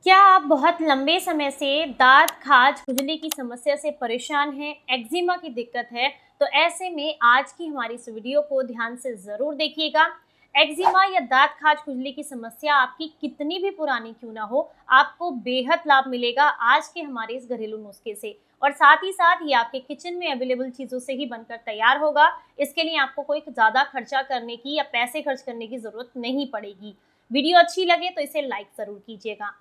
क्या आप बहुत लंबे समय से दाँत, खाज, खुजली की समस्या से परेशान हैं, एक्जिमा की दिक्कत है, तो ऐसे में आज की हमारी इस वीडियो को ध्यान से ज़रूर देखिएगा। एक्जिमा या दाँत, खाज, खुजली की समस्या आपकी कितनी भी पुरानी क्यों ना हो, आपको बेहद लाभ मिलेगा आज के हमारे इस घरेलू नुस्खे से। और साथ ही साथ ये आपके किचन में अवेलेबल चीज़ों से ही बनकर तैयार होगा। इसके लिए आपको कोई ज़्यादा खर्चा करने की या पैसे खर्च करने की ज़रूरत नहीं पड़ेगी। वीडियो अच्छी लगे तो इसे लाइक ज़रूर कीजिएगा।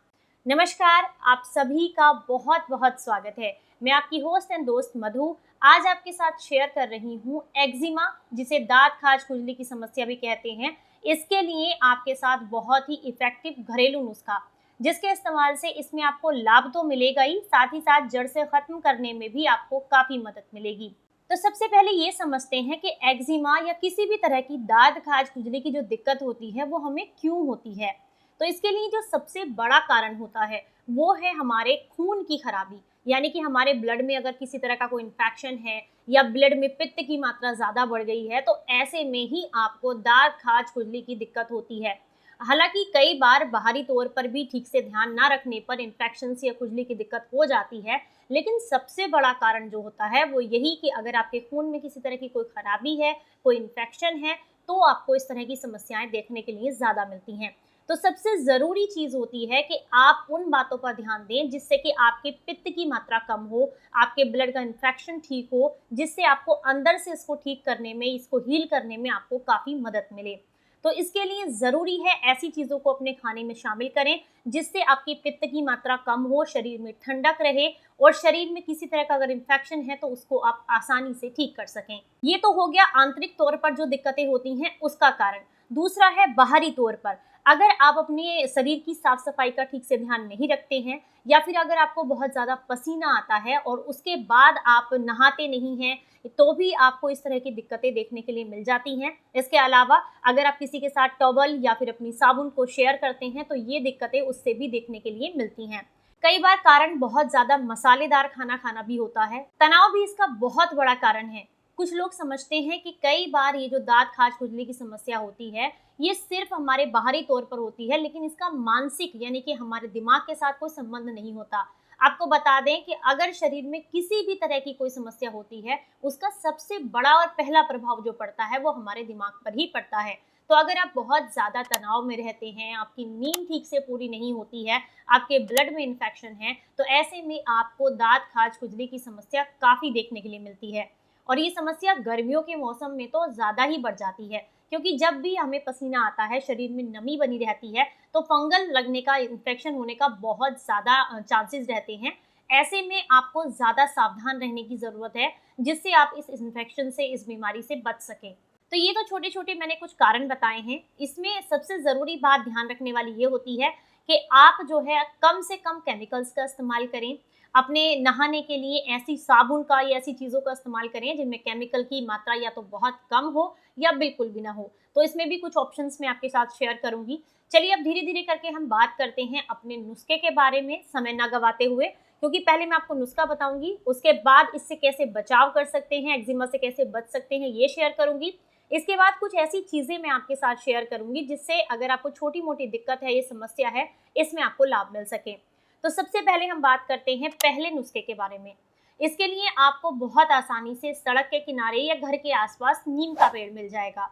नमस्कार, आप सभी का बहुत बहुत स्वागत है। मैं आपकी होस्ट एंड दोस्त मधु आज आपके साथ शेयर कर रही हूँ एक्जिमा, जिसे दांत खाज खुजली की समस्या भी कहते हैं। इसके लिए आपके साथ बहुत ही इफेक्टिव घरेलू नुस्खा, जिसके इस्तेमाल से इसमें आपको लाभ तो मिलेगा ही, साथ ही साथ जड़ से खत्म करने में भी आपको काफी मदद मिलेगी। तो सबसे पहले ये समझते हैं कि एक्जिमा या किसी भी तरह की दांत खाज खुजली की जो दिक्कत होती है वो हमें क्यों होती है। तो इसके लिए जो सबसे बड़ा कारण होता है वो है हमारे खून की खराबी, यानी कि हमारे ब्लड में अगर किसी तरह का कोई इन्फेक्शन है या ब्लड में पित्त की मात्रा ज़्यादा बढ़ गई है, तो ऐसे में ही आपको दांत खाज खुजली की दिक्कत होती है। हालांकि कई बार बाहरी तौर पर भी ठीक से ध्यान ना रखने पर इन्फेक्शन या खुजली की दिक्कत हो जाती है, लेकिन सबसे बड़ा कारण जो होता है वो यही कि अगर आपके खून में किसी तरह की कोई खराबी है, कोई इन्फेक्शन है, तो आपको इस तरह की समस्याएं देखने के लिए ज़्यादा मिलती हैं। तो सबसे ज़रूरी चीज़ होती है कि आप उन बातों पर ध्यान दें जिससे कि आपके पित्त की मात्रा कम हो, आपके ब्लड का इन्फेक्शन ठीक हो, जिससे आपको अंदर से इसको ठीक करने में, इसको हील करने में आपको काफ़ी मदद मिले। तो इसके लिए ज़रूरी है ऐसी चीज़ों को अपने खाने में शामिल करें जिससे आपकी पित्त की मात्रा कम हो, शरीर में ठंडक रहे और शरीर में किसी तरह का अगर इन्फेक्शन है तो उसको आप आसानी से ठीक कर सकें। ये तो हो गया आंतरिक तौर पर जो दिक्कतें होती हैं उसका कारण। दूसरा है बाहरी तौर पर, अगर आप अपने शरीर की साफ सफाई का ठीक से ध्यान नहीं रखते हैं या फिर अगर आपको बहुत ज़्यादा पसीना आता है और उसके बाद आप नहाते नहीं हैं, तो भी आपको इस तरह की दिक्कतें देखने के लिए मिल जाती हैं। इसके अलावा अगर आप किसी के साथ टॉवल या फिर अपनी साबुन को शेयर करते हैं तो ये दिक्कतें उससे भी देखने के लिए मिलती हैं। कई बार कारण बहुत ज़्यादा मसालेदार खाना खाना भी होता है। तनाव भी इसका बहुत बड़ा कारण है। कुछ लोग समझते हैं कि कई बार ये जो दांत खाज खुजली की समस्या होती है ये सिर्फ हमारे बाहरी तौर पर होती है, लेकिन इसका मानसिक यानी कि हमारे दिमाग के साथ कोई संबंध नहीं होता। आपको बता दें कि अगर शरीर में किसी भी तरह की कोई समस्या होती है, उसका सबसे बड़ा और पहला प्रभाव जो पड़ता है वो हमारे दिमाग पर ही पड़ता है। तो अगर आप बहुत ज़्यादा तनाव में रहते हैं, आपकी नींद ठीक से पूरी नहीं होती है, आपके ब्लड में इन्फेक्शन है, तो ऐसे में आपको दांत खाज खुजली की समस्या काफ़ी देखने के लिए मिलती है। और ये समस्या गर्मियों के मौसम में तो ज़्यादा ही बढ़ जाती है, क्योंकि जब भी हमें पसीना आता है, शरीर में नमी बनी रहती है, तो फंगल लगने का, इन्फेक्शन होने का बहुत ज़्यादा चांसेस रहते हैं। ऐसे में आपको ज़्यादा सावधान रहने की ज़रूरत है, जिससे आप इस इन्फेक्शन से, इस बीमारी से बच सकें। तो ये तो छोटे-छोटे मैंने कुछ कारण बताए हैं। इसमें सबसे ज़रूरी बात ध्यान रखने वाली ये होती है कि आप जो है कम से कम केमिकल्स का इस्तेमाल करें। अपने नहाने के लिए ऐसी साबुन का या ऐसी चीज़ों का इस्तेमाल करें जिनमें केमिकल की मात्रा या तो बहुत कम हो या बिल्कुल भी ना हो। तो इसमें भी कुछ ऑप्शंस मैं आपके साथ शेयर करूँगी। चलिए अब धीरे-धीरे करके हम बात करते हैं अपने नुस्खे के बारे में, समय ना गँवाते हुए, क्योंकि पहले मैं आपको नुस्खा बताऊँगी, उसके बाद इससे कैसे बचाव कर सकते हैं, एक्जिमा से कैसे बच सकते हैं, ये शेयर करूँगी। इसके बाद कुछ ऐसी चीज़ें मैं आपके साथ शेयर करूँगी जिससे अगर आपको छोटी-मोटी दिक्कत है, ये समस्या है, इसमें आपको लाभ मिल सके। तो सबसे पहले हम बात करते हैं पहले नुस्खे के बारे में। इसके लिए आपको बहुत आसानी से सड़क के किनारे या घर के आसपास नीम का पेड़ मिल जाएगा।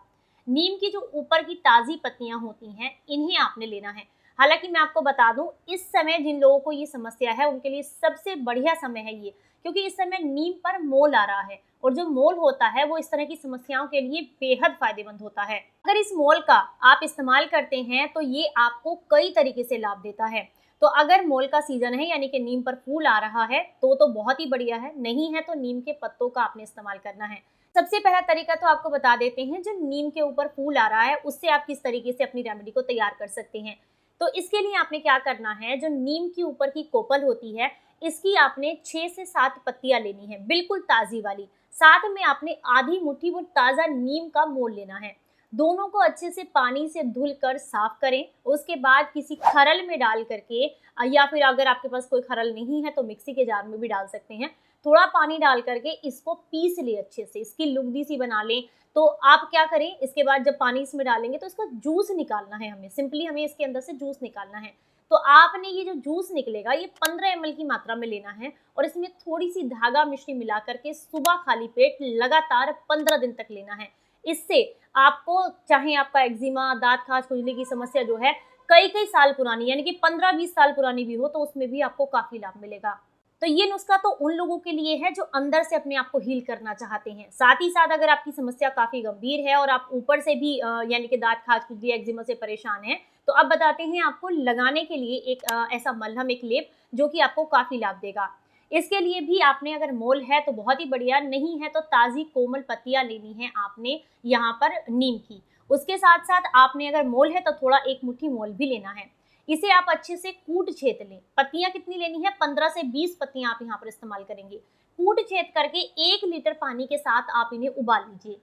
नीम की जो ऊपर की ताज़ी पत्तियां होती हैं, इन्हें आपने लेना है। हालांकि मैं आपको बता दूं, इस समय जिन लोगों को ये समस्या है उनके लिए सबसे बढ़िया समय है ये, क्योंकि इस समय नीम पर मोल आ रहा है और जो मोल होता है वो इस तरह की समस्याओं के लिए बेहद फायदेमंद होता है। अगर इस मोल का आप इस्तेमाल करते हैं तो ये आपको कई तरीके से लाभ देता है। तो अगर मोल का सीजन है यानी कि नीम पर फूल आ रहा है तो बहुत ही बढ़िया है, नहीं है तो नीम के पत्तों का आपने इस्तेमाल करना है। सबसे पहला तरीका तो आपको बता देते हैं, जो नीम के ऊपर फूल आ रहा है उससे आप किस तरीके से अपनी रेमेडी को तैयार कर सकते हैं। तो इसके लिए आपने क्या करना है, जो नीम की ऊपर की कोपल होती है, इसकी आपने 6 से 7 पत्तियां लेनी है, बिल्कुल ताज़ी वाली। साथ में आपने आधी मुट्ठी वो ताज़ा नीम का मोल लेना है। दोनों को अच्छे से पानी से धुलकर साफ करें। उसके बाद किसी खरल में डाल करके या फिर अगर आपके पास कोई खरल नहीं है तो मिक्सी के जार में भी डाल सकते हैं। थोड़ा पानी डाल करके इसको पीस ले अच्छे से, इसकी लुगदी सी बना लें। तो आप क्या करें, इसके बाद जब पानी इसमें डालेंगे तो इसका जूस निकालना है हमें, सिंपली हमें इसके अंदर से जूस निकालना है। तो आपने ये जो जूस निकलेगा ये 15 ml की मात्रा में लेना है और इसमें थोड़ी सी धागा मिश्री मिला करके सुबह खाली पेट लगातार 15 दिन तक लेना है। इससे आपको, चाहे आपका एक्जिमा, दांत खाज खुजली की समस्या जो है कई कई साल पुरानी, यानी कि 15-20 साल पुरानी भी हो, तो उसमें भी आपको काफी लाभ मिलेगा। तो ये नुस्खा तो उन लोगों के लिए है जो अंदर से अपने आप को हील करना चाहते हैं। साथ ही साथ अगर आपकी समस्या काफी गंभीर है और आप ऊपर से भी यानी कि दांत खाज खुजली एक्जिमा से परेशान हैं, तो अब बताते हैं आपको लगाने के लिए एक ऐसा मलहम, एक लेप जो कि आपको काफी लाभ देगा। इसके लिए भी आपने, अगर मोल है तो बहुत ही बढ़िया, नहीं है तो ताजी कोमल पत्तियां लेनी है आपने यहाँ पर नीम की। उसके साथ साथ आपने, अगर मोल है तो थोड़ा 1 मुट्ठी मोल भी लेना है। इसे आप अच्छे से कूट छेद लें। पत्तियां कितनी लेनी है? 15 से 20 पत्तियां आप यहाँ पर इस्तेमाल करेंगे। कूट छेद करके 1 लीटर पानी के साथ आप इन्हें उबाल लीजिए।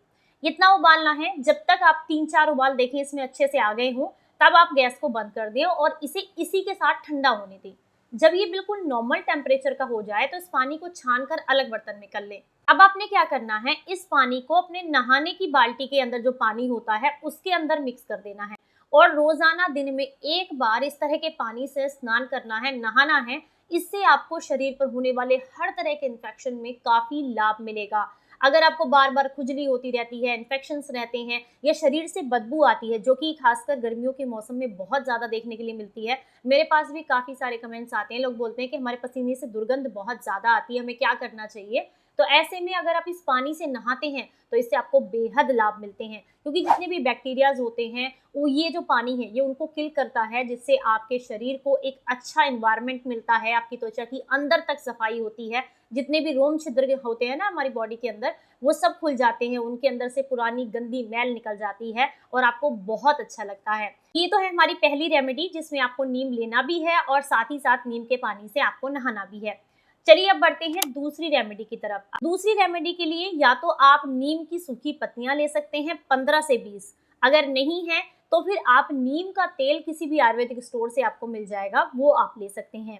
इतना उबालना है जब तक आप 3-4 उबाल देखें इसमें अच्छे से आ गए हों, तब आप गैस को बंद कर दें और इसे इसी के साथ ठंडा होने दें। जब ये बिल्कुल नॉर्मल टेम्परेचर का हो जाए तो इस पानी को छान कर अलग बर्तन में कर लें। अब आपने क्या करना है, इस पानी को अपने नहाने की बाल्टी के अंदर जो पानी होता है उसके अंदर मिक्स कर देना है और रोजाना दिन में 1 बार इस तरह के पानी से स्नान करना है, नहाना है। इससे आपको शरीर पर होने वाले हर तरह के इन्फेक्शन में काफी लाभ मिलेगा। अगर आपको बार बार खुजली होती रहती है, इन्फेक्शंस रहते हैं या शरीर से बदबू आती है, जो कि खासकर गर्मियों के मौसम में बहुत ज़्यादा देखने के लिए मिलती है, मेरे पास भी काफ़ी सारे कमेंट्स आते हैं, लोग बोलते हैं कि हमारे पसीने से दुर्गंध बहुत ज़्यादा आती है, हमें क्या करना चाहिए। तो ऐसे में अगर आप इस पानी से नहाते हैं तो इससे आपको बेहद लाभ मिलते हैं, क्योंकि जितने भी बैक्टीरियाज होते हैं वो, ये जो पानी है ये उनको किल करता है, जिससे आपके शरीर को एक अच्छा एनवायरनमेंट मिलता है, आपकी त्वचा की अंदर तक सफाई होती है। जितने भी रोम छिद्र होते हैं ना हमारी बॉडी के अंदर, वो सब खुल जाते हैं, उनके अंदर से पुरानी गंदी मैल निकल जाती है और आपको बहुत अच्छा लगता है। ये तो है हमारी पहली रेमेडी, जिसमें आपको नीम लेना भी है और साथ ही साथ नीम के पानी से आपको नहाना भी है। चलिए अब बढ़ते हैं दूसरी रेमेडी की तरफ। दूसरी रेमेडी के लिए या तो आप नीम की सूखी पत्तियां ले सकते हैं 15 से 20, अगर नहीं है तो फिर आप नीम का तेल किसी भी आयुर्वेदिक स्टोर से आपको मिल जाएगा, वो आप ले सकते हैं।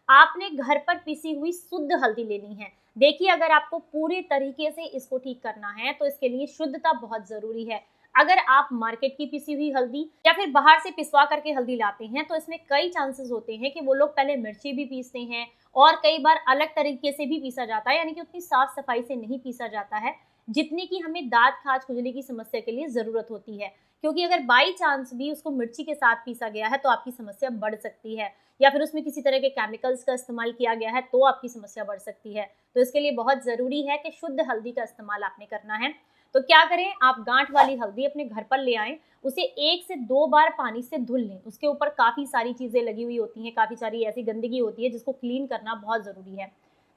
आपने घर पर पिसी हुई शुद्ध हल्दी लेनी है। देखिए, अगर आपको पूरे तरीके से इसको ठीक करना है तो इसके लिए शुद्धता बहुत जरूरी है। अगर आप मार्केट की पिसी हुई हल्दी या फिर बाहर से पिसवा करके हल्दी लाते हैं तो इसमें कई चांसेस होते हैं कि वो लोग पहले मिर्ची भी पीसते हैं और कई बार अलग तरीके से भी पीसा जाता है, यानी कि उतनी साफ सफाई से नहीं पीसा जाता है जितनी की हमें दांत खाज खुजली की समस्या के लिए जरूरत होती है। क्योंकि अगर बाई चांस भी उसको मिर्ची के साथ पीसा गया है तो आपकी समस्या बढ़ सकती है, या फिर उसमें किसी तरह के केमिकल्स का इस्तेमाल किया गया है तो आपकी समस्या बढ़ सकती है। तो इसके लिए बहुत ज़रूरी है कि शुद्ध हल्दी का इस्तेमाल आपने करना है। तो क्या करें, आप गांठ वाली हल्दी अपने घर पर ले आएँ, उसे 1 से 2 बार पानी से धुल लें। उसके ऊपर काफ़ी सारी चीज़ें लगी हुई होती हैं, काफ़ी सारी ऐसी गंदगी होती है जिसको क्लीन करना बहुत ज़रूरी है।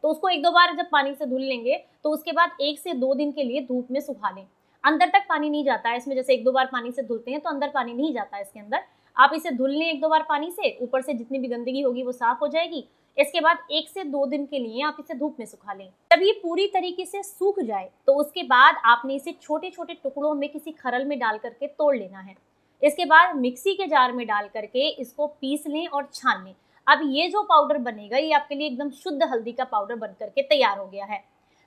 तो उसको 1-2 बार जब पानी से धुल लेंगे तो उसके बाद 1 से 2 दिन के लिए धूप में सुखा लें। अंदर तक पानी नहीं जाता है इसमें, जैसे 1-2 बार पानी से धुलते हैं तो अंदर पानी नहीं जाता है इसके अंदर। आप इसे धुल लें 1-2 बार पानी से, ऊपर से जितनी भी गंदगी होगी वो साफ हो जाएगी। इसके बाद 1 से 2 दिन के लिए आप इसे धूप में सुखा लें। जब ये पूरी तरीके से सूख जाए तो उसके बाद आपने इसे छोटे छोटे टुकड़ों में किसी खरल में डाल करके तोड़ लेना है। इसके बाद मिक्सी के जार में डाल करके इसको पीस लें और छान लें। अब ये जो पाउडर बनेगा ये आपके लिए एकदम शुद्ध हल्दी का पाउडर बन करके तैयार हो गया है।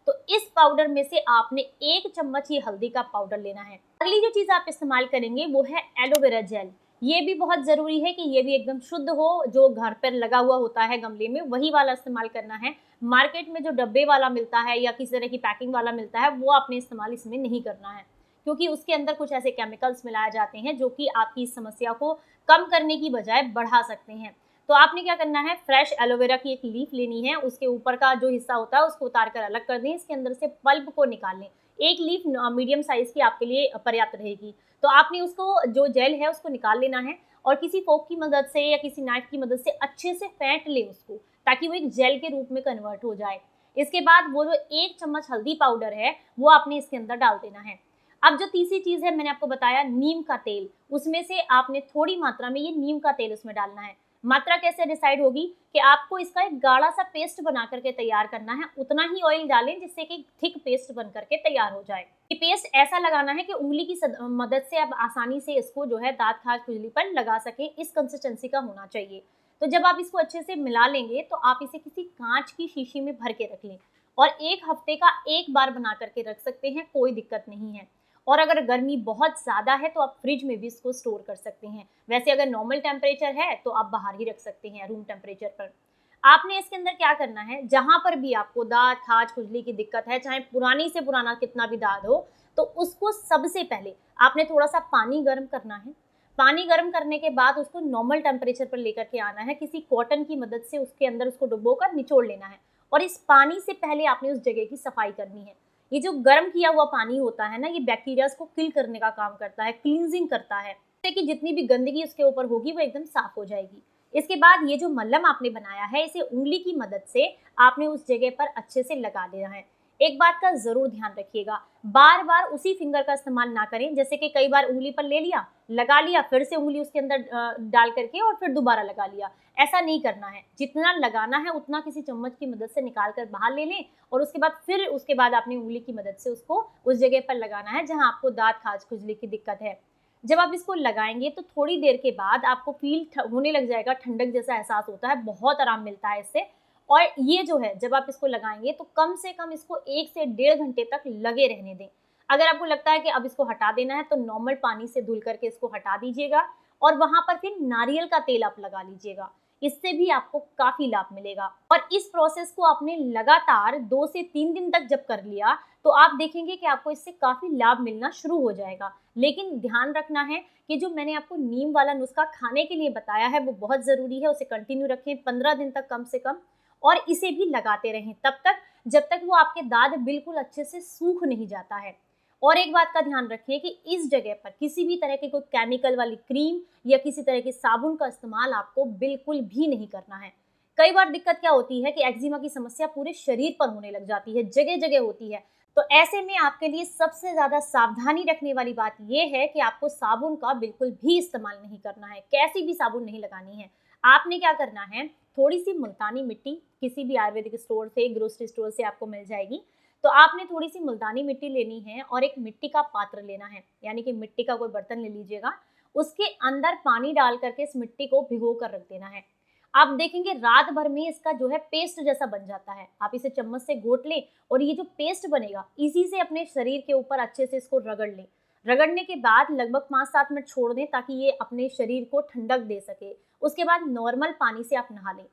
तो इस पाउडर में से आपने 1 चम्मच ये हल्दी का पाउडर लेना है। अगली जो चीज़ आप इस्तेमाल करेंगे वो है एलोवेरा जेल। ये भी बहुत ज़रूरी है कि ये भी एकदम शुद्ध हो, जो घर पर लगा हुआ होता है गमले में वही वाला इस्तेमाल करना है। मार्केट में जो डब्बे वाला मिलता है या किसी तरह की पैकिंग वाला मिलता है वो आपने इस्तेमाल इसमें नहीं करना है, क्योंकि उसके अंदर कुछ ऐसे केमिकल्स मिलाए जाते हैं जो कि आपकी इस समस्या को कम करने की बजाय बढ़ा सकते हैं। तो आपने क्या करना है, फ्रेश एलोवेरा की एक लीफ लेनी है, उसके ऊपर का जो हिस्सा होता है उसको उतार कर अलग कर दें, इसके अंदर से पल्प को निकाल लें। एक लीफ मीडियम साइज की आपके लिए पर्याप्त रहेगी। तो आपने उसको, जो जेल है उसको निकाल लेना है और किसी फोक की मदद से या किसी नाइफ की मदद से अच्छे से फेंट लें उसको, ताकि वो एक जेल के रूप में कन्वर्ट हो जाए। इसके बाद वो जो 1 चम्मच हल्दी पाउडर है वो आपने इसके अंदर डाल देना है। अब जो तीसरी चीज़ है, मैंने आपको बताया नीम का तेल, उसमें से आपने थोड़ी मात्रा में ये नीम का तेल उसमें डालना है। मात्रा कैसे डिसाइड होगी कि आपको इसका एक गाढ़ा सा पेस्ट बना करके तैयार करना है, उतना ही ऑयल डालें जिससे कि थिक पेस्ट बन करके तैयार हो जाए। ये पेस्ट ऐसा लगाना है कि उंगली की मदद से आप आसानी से इसको जो है दांत खाज खुजली पर लगा सकें, इस कंसिस्टेंसी का होना चाहिए। तो जब आप इसको अच्छे से मिला लेंगे तो आप इसे किसी कांच की शीशी में भर के रख लें और 1 हफ्ते का 1 बार बना करके रख सकते हैं, कोई दिक्कत नहीं है। और अगर गर्मी बहुत ज़्यादा है तो आप फ्रिज में भी इसको स्टोर कर सकते हैं। वैसे अगर नॉर्मल टेम्परेचर है तो आप बाहर ही रख सकते हैं रूम टेम्परेचर पर। आपने इसके अंदर क्या करना है, जहाँ पर भी आपको दाद, खाज, खुजली की दिक्कत है, चाहे पुरानी से पुराना कितना भी दाद हो, तो उसको सबसे पहले आपने थोड़ा-सा पानी गर्म करना है। पानी गर्म करने के बाद उसको नॉर्मल टेम्परेचर पर लेकर के आना है, किसी कॉटन की मदद से उसके अंदर उसको डुबोकर निचोड़ लेना है और इस पानी से पहले आपने उस जगह की सफाई करनी है। ये जो गर्म किया हुआ पानी होता है ना, ये बैक्टीरियाज को किल करने का काम करता है, क्लींजिंग करता है, जिससे कि जितनी भी गंदगी उसके ऊपर होगी वो एकदम साफ हो जाएगी। इसके बाद ये जो मल्लम आपने बनाया है, इसे उंगली की मदद से आपने उस जगह पर अच्छे से लगा देना है। एक बात का जरूर ध्यान रखिएगा, बार बार उसी फिंगर का इस्तेमाल ना करें। जैसे कि कई बार उंगली पर ले लिया, लगा लिया, फिर से उंगली उसके अंदर डाल करके और फिर दोबारा लगा लिया, ऐसा नहीं करना है। जितना लगाना है उतना किसी चम्मच की मदद से निकाल कर बाहर ले लें और उसके बाद आपने उंगली की मदद से उसको उस जगह पर लगाना है जहां आपको दांत, खाज, खुजली की दिक्कत है। जब आप इसको लगाएंगे तो थोड़ी देर के बाद आपको फील होने लग जाएगा, ठंडक जैसा एहसास होता है, बहुत आराम मिलता है इससे। और ये जो है, जब आप इसको लगाएंगे तो कम से कम इसको 1 से 1.5 घंटे तक लगे रहने दें। अगर आपको लगता है कि अब इसको हटा देना है तो नॉर्मल पानी से धुल करके इसको हटा दीजिएगा और वहां पर फिर नारियल का तेल आप लगा लीजिएगा। इससे भी आपको काफी लाभ मिलेगा। और इस प्रोसेस को आपने लगातार 2 से 3 दिन तक जब कर लिया तो आप देखेंगे कि आपको इससे काफी लाभ मिलना शुरू हो जाएगा। लेकिन ध्यान रखना है कि जो मैंने आपको नीम वाला नुस्खा खाने के लिए बताया है वो बहुत जरूरी है, उसे कंटिन्यू रखें 15 दिन तक कम से कम, और इसे भी लगाते रहें तब तक जब तक वो आपके दांत बिल्कुल अच्छे से सूख नहीं जाता है। और एक बात का ध्यान रखिए कि इस जगह पर किसी भी तरह की कोई केमिकल वाली क्रीम या किसी तरह के साबुन का इस्तेमाल आपको बिल्कुल भी नहीं करना है। कई बार दिक्कत क्या होती है कि एक्जिमा की समस्या पूरे शरीर पर होने लग जाती है, जगह जगह होती है। तो ऐसे में आपके लिए सबसे ज्यादा सावधानी रखने वाली बात यह है कि आपको साबुन का बिल्कुल भी इस्तेमाल नहीं करना है, कैसी भी साबुन नहीं लगानी है। आपने क्या करना है, थोड़ी सी मुल्तानी मिट्टी किसी भी आयुर्वेदिक स्टोर से, ग्रोसरी स्टोर से आपको मिल जाएगी। तो आपने थोड़ी सी मुल्तानी मिट्टी लेनी है और एक मिट्टी का पात्र लेना है, यानी कि मिट्टी का कोई बर्तन ले लीजिएगा। उसके अंदर पानी डाल करके इस मिट्टी को भिगो कर रख देना है। आप देखेंगे रात भर में इसका जो है पेस्ट जैसा बन जाता है। आप इसे चम्मच से घोट लें और ये जो पेस्ट बनेगा इसी से अपने शरीर के ऊपर अच्छे से इसको रगड़ लें। रगड़ने के बाद लगभग 5-7 मिनट छोड़ दें ताकि ये अपने शरीर को ठंडक दे सके। उसके बाद नॉर्मल पानी से आप नहा लें।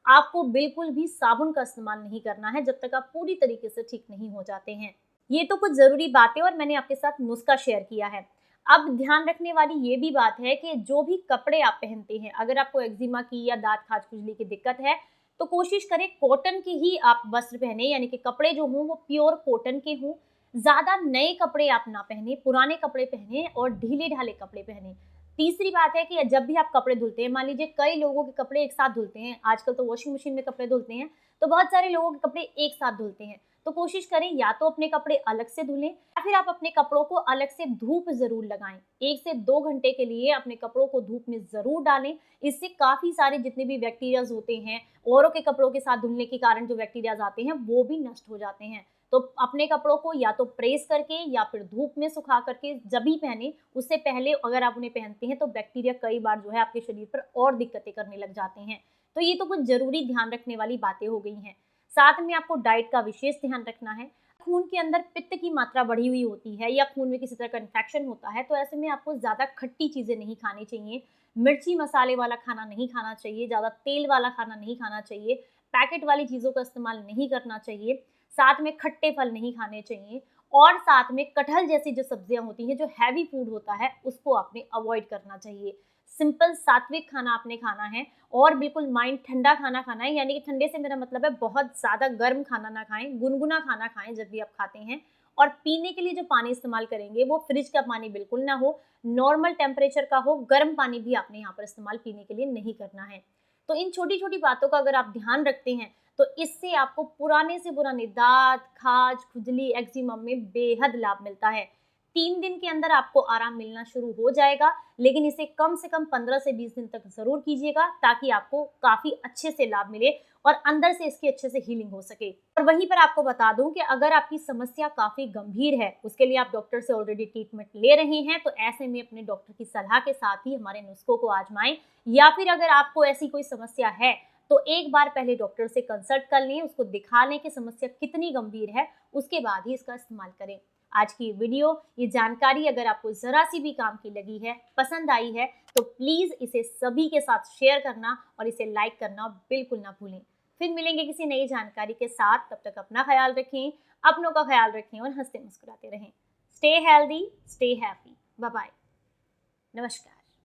आपको बिल्कुल भी साबुन का इस्तेमाल नहीं करना है जब तक आप पूरी तरीके से ठीक नहीं हो जाते हैं। ये तो कुछ ज़रूरी बातें और मैंने आपके साथ नुस्खा शेयर किया है। अब ध्यान रखने वाली ये भी बात है कि जो भी कपड़े आप पहनते हैं, अगर आपको एक्जिमा की या दांत, खाज, खुजली की दिक्कत है तो कोशिश करें कॉटन के ही आप वस्त्र पहने, यानी कि कपड़े जो हों वो प्योर कॉटन के हों। ज़्यादा नए कपड़े आप ना पहने, पुराने कपड़े पहने और ढीले ढाले कपड़े पहने। तीसरी बात है कि जब भी आप कपड़े धुलते हैं, मान लीजिए कई लोगों के कपड़े एक साथ धुलते हैं, आजकल तो वॉशिंग मशीन में कपड़े धुलते हैं, तो बहुत सारे लोगों के कपड़े एक साथ धुलते हैं। तो कोशिश करें या तो अपने कपड़े अलग से धुलें या फिर आप अपने कपड़ों को अलग से धूप जरूर लगाएं। 1 से 2 घंटे के लिए अपने कपड़ों को धूप में जरूर डालें। इससे काफी सारे जितने भी बैक्टीरियाज होते हैं, औरों के कपड़ों के साथ धुलने के कारण जो बैक्टीरियाज आते हैं वो भी नष्ट हो जाते हैं। तो अपने कपड़ों को या तो प्रेस करके या फिर धूप में सुखा करके जब भी पहने, उससे पहले अगर आप उन्हें पहनते हैं तो बैक्टीरिया कई बार जो है आपके शरीर पर और दिक्कतें करने लग जाते हैं। तो ये तो कुछ जरूरी ध्यान रखने वाली बातें हो गई हैं। साथ में आपको डाइट का विशेष ध्यान रखना है। खून के अंदर पित्त की मात्रा बढ़ी हुई होती है या खून में किसी तरह का इन्फेक्शन होता है तो ऐसे में आपको ज़्यादा खट्टी चीज़ें नहीं खानी चाहिए, मिर्ची मसाले वाला खाना नहीं खाना चाहिए, ज़्यादा तेल वाला खाना नहीं खाना चाहिए, पैकेट वाली चीज़ों का इस्तेमाल नहीं करना चाहिए, साथ में खट्टे फल नहीं खाने चाहिए और साथ में कटहल जैसी जो सब्जियां होती हैं, जो हैवी फूड होता है, उसको आपने अवॉइड करना चाहिए। सिंपल सात्विक खाना आपने खाना है और बिल्कुल माइंड ठंडा खाना खाना है, यानी कि ठंडे से मेरा मतलब है बहुत ज़्यादा गर्म खाना ना खाएं, गुनगुना खाना खाएं जब भी आप खाते हैं। और पीने के लिए जो पानी इस्तेमाल करेंगे वो फ्रिज का पानी बिल्कुल ना हो, नॉर्मल टेम्परेचर का हो। गर्म पानी भी आपने यहाँ पर इस्तेमाल पीने के लिए नहीं करना है। तो इन छोटी छोटी बातों का अगर आप ध्यान रखते हैं तो इससे आपको पुराने से पुराने दांत, खाज, खुजली, एक्जिमा में बेहद लाभ मिलता है। 3 दिन के अंदर आपको आराम मिलना शुरू हो जाएगा, लेकिन इसे कम से कम 15 से 20 दिन तक जरूर कीजिएगा ताकि आपको काफी अच्छे से लाभ मिले और अंदर से इसकी अच्छे से हीलिंग हो सके। और वहीं पर आपको बता दूं कि अगर आपकी समस्या काफी गंभीर है, उसके लिए आप डॉक्टर से ऑलरेडी ट्रीटमेंट ले रहे हैं, तो ऐसे में अपने डॉक्टर की सलाह के साथ ही हमारे नुस्खों को आजमाएं। या फिर अगर आपको ऐसी कोई समस्या है तो एक बार पहले डॉक्टर से कंसल्ट कर लें, उसको दिखा लें कि समस्या कितनी गंभीर है, उसके बाद ही इसका इस्तेमाल करें। आज की वीडियो, ये जानकारी अगर आपको ज़रा सी भी काम की लगी है, पसंद आई है, तो प्लीज़ इसे सभी के साथ शेयर करना और इसे लाइक करना बिल्कुल ना भूलें। फिर मिलेंगे किसी नई जानकारी के साथ, तब तक अपना ख्याल रखें, अपनों का ख्याल रखें और हंसते मुस्कुराते रहें। Stay healthy, stay happy. Bye bye. नमस्कार।